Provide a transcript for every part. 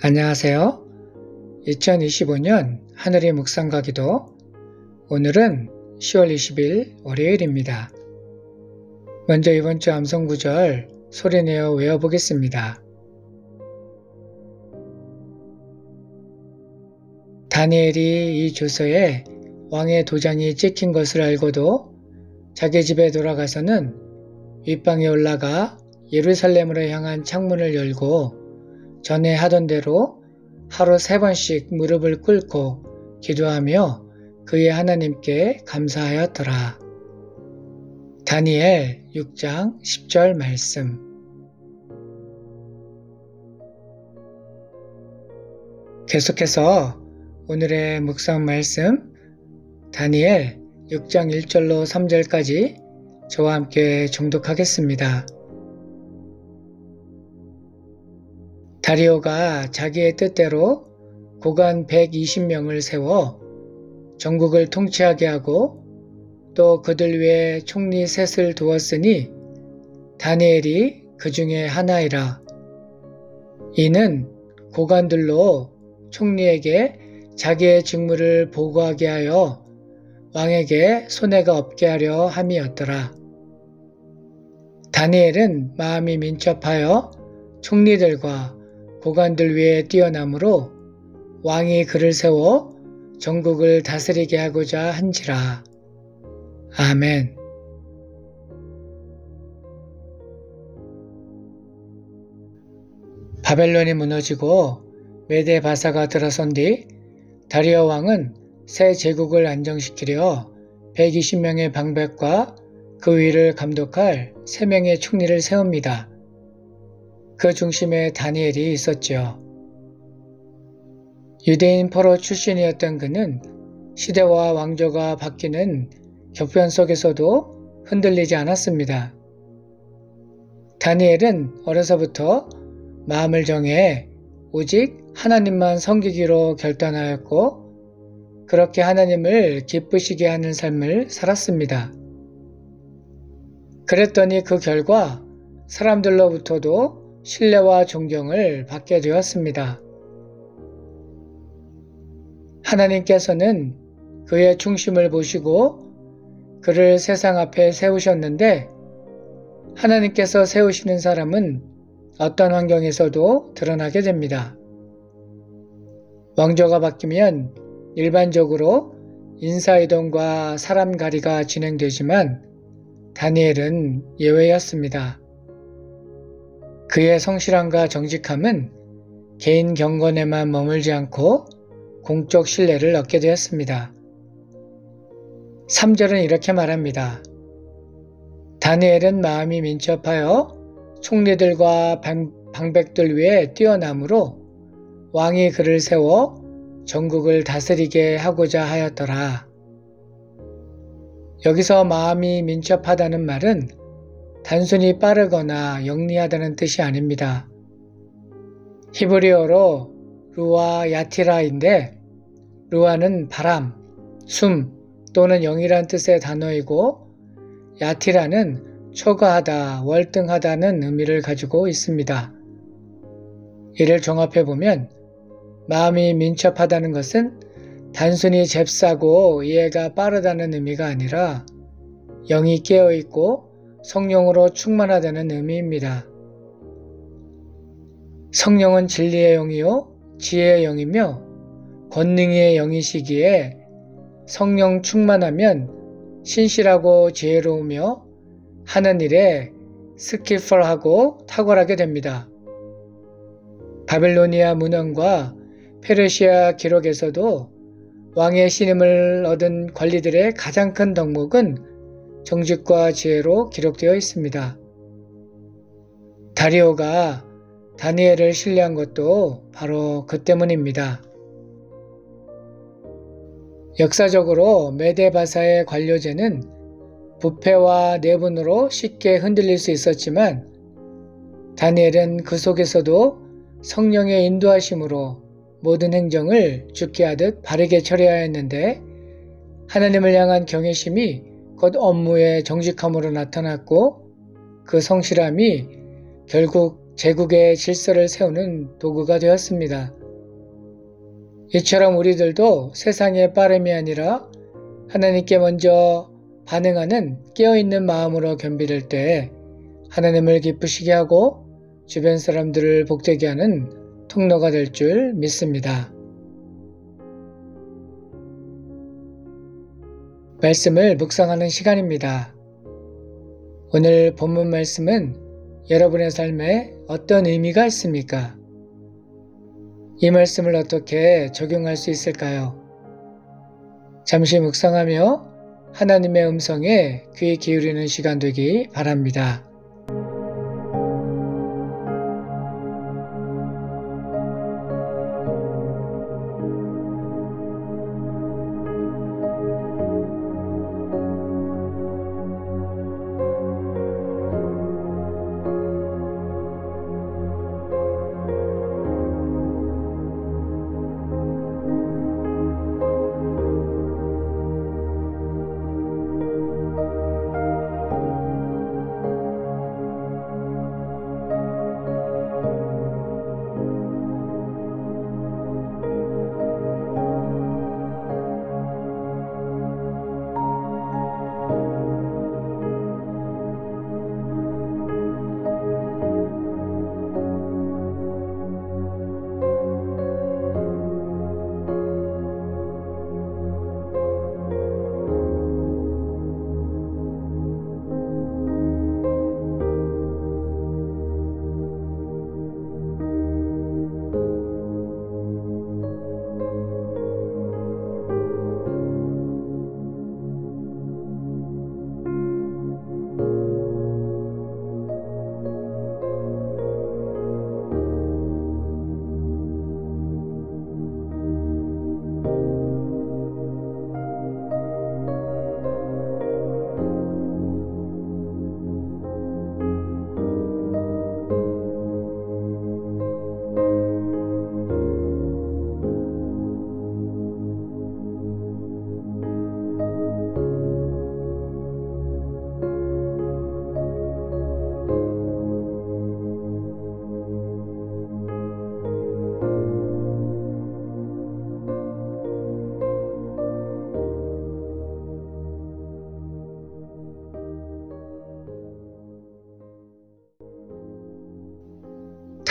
안녕하세요. 2025년 하늘의 묵상과 기도. 오늘은 10월 20일 월요일입니다. 먼저 이번 주 암송 구절 소리내어 외워보겠습니다. 다니엘이 이 주소에 왕의 도장이 찍힌 것을 알고도 자기 집에 돌아가서는 윗방에 올라가 예루살렘으로 향한 창문을 열고 전에 하던 대로 하루 3번씩 무릎을 꿇고 기도하며 그의 하나님께 감사하였더라. 다니엘 6장 10절 말씀. 계속해서 오늘의 묵상 말씀 다니엘 6장 1절로 3절까지 저와 함께 정독하겠습니다. 다리오가 자기의 뜻대로 고관 120명을 세워 전국을 통치하게 하고 또 그들 위에 총리 셋을 두었으니 다니엘이 그 중에 하나이라. 이는 고관들로 총리에게 자기의 직무를 보고하게 하여 왕에게 손해가 없게 하려 함이었더라. 다니엘은 마음이 민첩하여 총리들과 고관들 위에 뛰어남으로 왕이 그를 세워 전국을 다스리게 하고자 한지라. 아멘. 바벨론이 무너지고 메대 바사가 들어선 뒤 다리오 왕은 새 제국을 안정시키려 120명의 방백과 그 위를 감독할 3명의 총리를 세웁니다. 그 중심에 다니엘이 있었지요. 유대인 포로 출신이었던 그는 시대와 왕조가 바뀌는 격변 속에서도 흔들리지 않았습니다. 다니엘은 어려서부터 마음을 정해 오직 하나님만 섬기기로 결단하였고 그렇게 하나님을 기쁘시게 하는 삶을 살았습니다. 그랬더니 그 결과 사람들로부터도 신뢰와 존경을 받게 되었습니다. 하나님께서는 그의 충심을 보시고 그를 세상 앞에 세우셨는데 하나님께서 세우시는 사람은 어떤 환경에서도 드러나게 됩니다. 왕조가 바뀌면 일반적으로 인사이동과 사람가리가 진행되지만 다니엘은 예외였습니다. 그의 성실함과 정직함은 개인 경건에만 머물지 않고 공적 신뢰를 얻게 되었습니다. 3절은 이렇게 말합니다. 다니엘은 마음이 민첩하여 총리들과 방백들 위에 뛰어남으로 왕이 그를 세워 전국을 다스리게 하고자 하였더라. 여기서 마음이 민첩하다는 말은 단순히 빠르거나 영리하다는 뜻이 아닙니다. 히브리어로 루아 야티라인데 루아는 바람, 숨 또는 영이란 뜻의 단어이고 야티라는 초과하다, 월등하다는 의미를 가지고 있습니다. 이를 종합해보면 마음이 민첩하다는 것은 단순히 잽싸고 이해가 빠르다는 의미가 아니라 영이 깨어있고 성령으로 충만하다는 의미입니다. 성령은 진리의 영이요 지혜의 영이며 권능의 영이시기에 성령 충만하면 신실하고 지혜로우며 하는 일에 스킬풀하고 탁월하게 됩니다. 바빌로니아 문헌과 페르시아 기록에서도 왕의 신임을 얻은 관리들의 가장 큰 덕목은 정직과 지혜로 기록되어 있습니다. 다리오가 다니엘을 신뢰한 것도 바로 그 때문입니다. 역사적으로 메데바사의 관료제는 부패와 내분으로 쉽게 흔들릴 수 있었지만 다니엘은 그 속에서도 성령의 인도하심으로 모든 행정을 주께 하듯 바르게 처리하였는데 하나님을 향한 경외심이 곧 업무의 정직함으로 나타났고 그 성실함이 결국 제국의 질서를 세우는 도구가 되었습니다. 이처럼 우리들도 세상의 빠름이 아니라 하나님께 먼저 반응하는 깨어있는 마음으로 겸비될 때 하나님을 기쁘시게 하고 주변 사람들을 복되게 하는 통로가 될 줄 믿습니다. 말씀을 묵상하는 시간입니다. 오늘 본문 말씀은 여러분의 삶에 어떤 의미가 있습니까? 이 말씀을 어떻게 적용할 수 있을까요? 잠시 묵상하며 하나님의 음성에 귀 기울이는 시간 되기 바랍니다.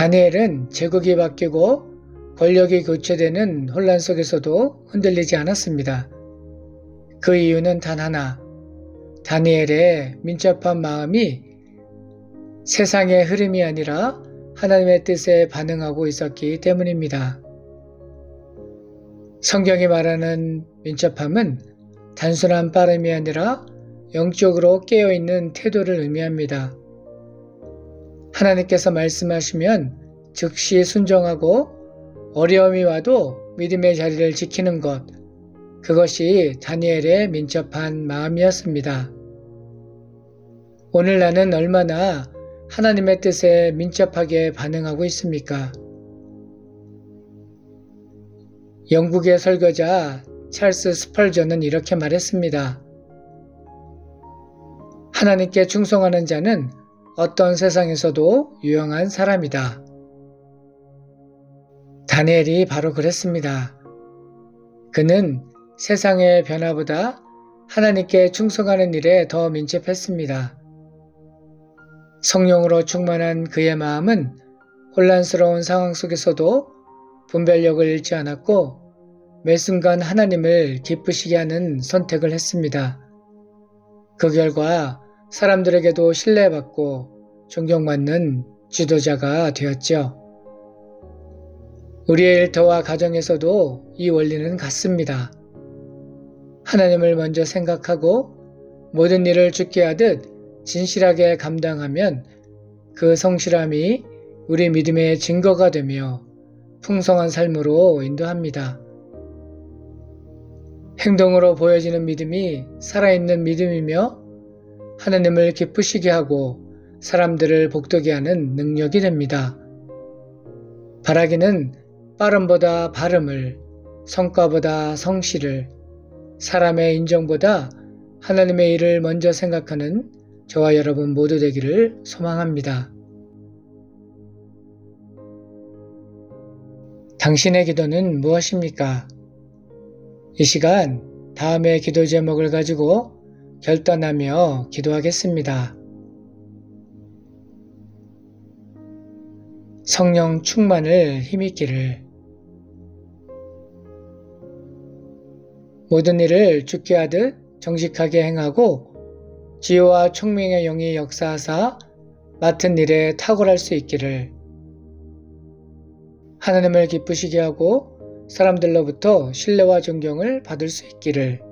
다니엘은 제국이 바뀌고 권력이 교체되는 혼란 속에서도 흔들리지 않았습니다. 그 이유는 단 하나, 다니엘의 민첩한 마음이 세상의 흐름이 아니라 하나님의 뜻에 반응하고 있었기 때문입니다. 성경이 말하는 민첩함은 단순한 빠름이 아니라 영적으로 깨어있는 태도를 의미합니다. 하나님께서 말씀하시면 즉시 순종하고 어려움이 와도 믿음의 자리를 지키는 것, 그것이 다니엘의 민첩한 마음이었습니다. 오늘 나는 얼마나 하나님의 뜻에 민첩하게 반응하고 있습니까? 영국의 설교자 찰스 스펄전은 이렇게 말했습니다. 하나님께 충성하는 자는 어떤 세상에서도 유용한 사람이다. 다니엘이 바로 그랬습니다. 그는 세상의 변화보다 하나님께 충성하는 일에 더 민첩했습니다. 성령으로 충만한 그의 마음은 혼란스러운 상황 속에서도 분별력을 잃지 않았고 매 순간 하나님을 기쁘시게 하는 선택을 했습니다. 그 결과 사람들에게도 신뢰받고 존경받는 지도자가 되었죠. 우리의 일터와 가정에서도 이 원리는 같습니다. 하나님을 먼저 생각하고 모든 일을 주께 하듯 진실하게 감당하면 그 성실함이 우리 믿음의 증거가 되며 풍성한 삶으로 인도합니다. 행동으로 보여지는 믿음이 살아있는 믿음이며 하나님을 기쁘시게 하고 사람들을 복되게 하는 능력이 됩니다. 바라기는 빠름보다 발음을, 성과보다 성실을, 사람의 인정보다 하나님의 일을 먼저 생각하는 저와 여러분 모두 되기를 소망합니다. 당신의 기도는 무엇입니까? 이 시간 다음의 기도 제목을 가지고 결단하며 기도하겠습니다. 성령 충만을 힘입기를. 모든 일을 주께 하듯 정직하게 행하고 지혜와 총명의 영이 역사하사 맡은 일에 탁월할 수 있기를. 하나님을 기쁘시게 하고 사람들로부터 신뢰와 존경을 받을 수 있기를.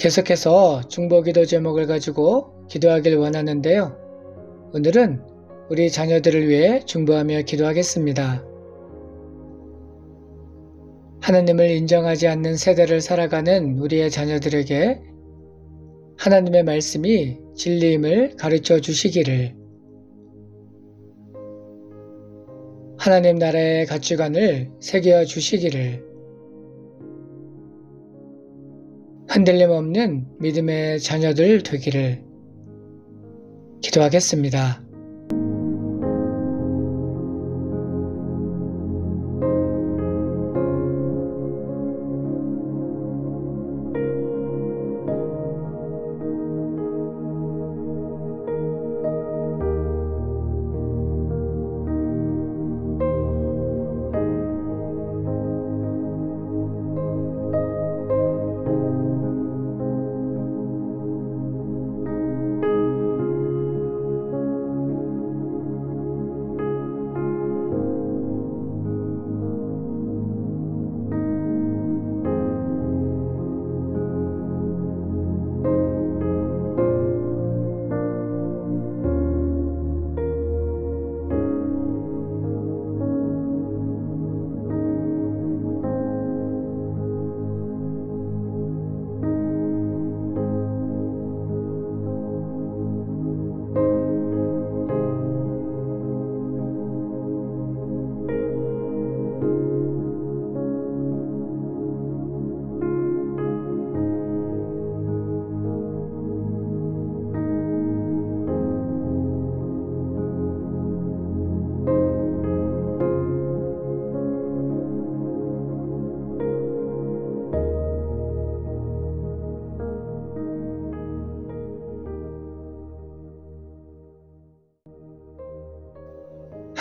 계속해서 중보기도 제목을 가지고 기도하길 원하는데요. 오늘은 우리 자녀들을 위해 중보하며 기도하겠습니다. 하나님을 인정하지 않는 세대를 살아가는 우리의 자녀들에게 하나님의 말씀이 진리임을 가르쳐 주시기를, 하나님 나라의 가치관을 새겨 주시기를, 흔들림 없는 믿음의 자녀들 되기를 기도하겠습니다.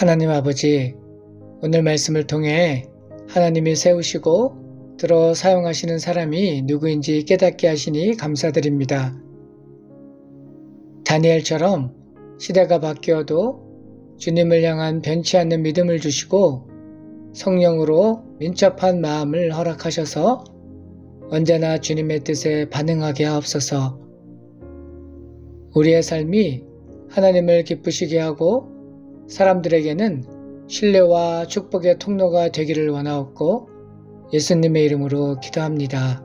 하나님 아버지, 오늘 말씀을 통해 하나님이 세우시고 들어 사용하시는 사람이 누구인지 깨닫게 하시니 감사드립니다. 다니엘처럼 시대가 바뀌어도 주님을 향한 변치 않는 믿음을 주시고 성령으로 민첩한 마음을 허락하셔서 언제나 주님의 뜻에 반응하게 하옵소서. 우리의 삶이 하나님을 기쁘시게 하고 사람들에게는 신뢰와 축복의 통로가 되기를 원하옵고 예수님의 이름으로 기도합니다.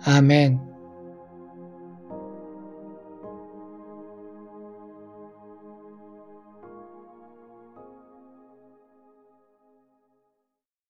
아멘.